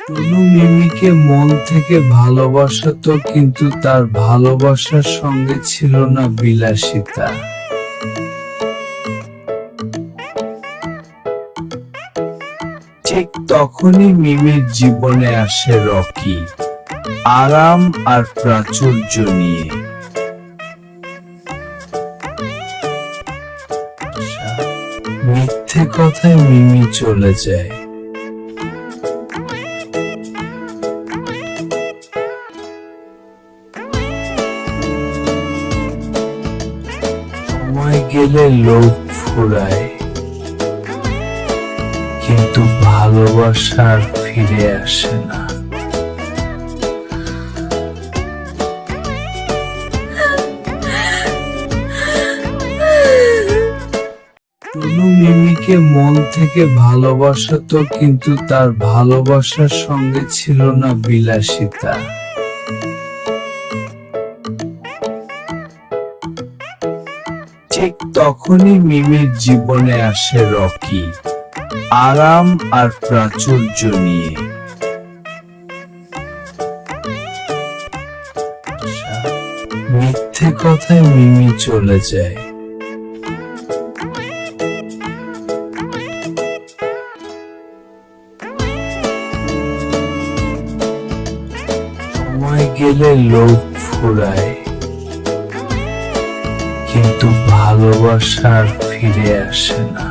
টুনু মিমিকে মন থেকে ভালোবাসতো, কিন্তু তার ভালোবাসার সঙ্গে ছিল না বিলাসিতা। ঠিক তখনই মিমির জীবনে আসে রকি, আরাম আর প্রাচুর্য নিয়ে। মিথ্যে কথায় মিমি চলে যায়। সময় গেলে লোভ ফুরায়, কিন্তু ভালোবাসা আর ফিরে আসে না। টুনু মিমিকে মন থেকে ভালোবাসতো, কিন্তু তার ভালোবাসার সঙ্গে ছিল না বিলাসিতা। ঠিক তখনই মিমির জীবনে আসে রকি, আরাম আর প্রাচুর্য নিয়ে। মিথ্যে কথায় মিমি চলে যায়। সময় গেলে লোভ ফুরায়, কিন্তু ভালোবাসা আর ফিরে আসে না।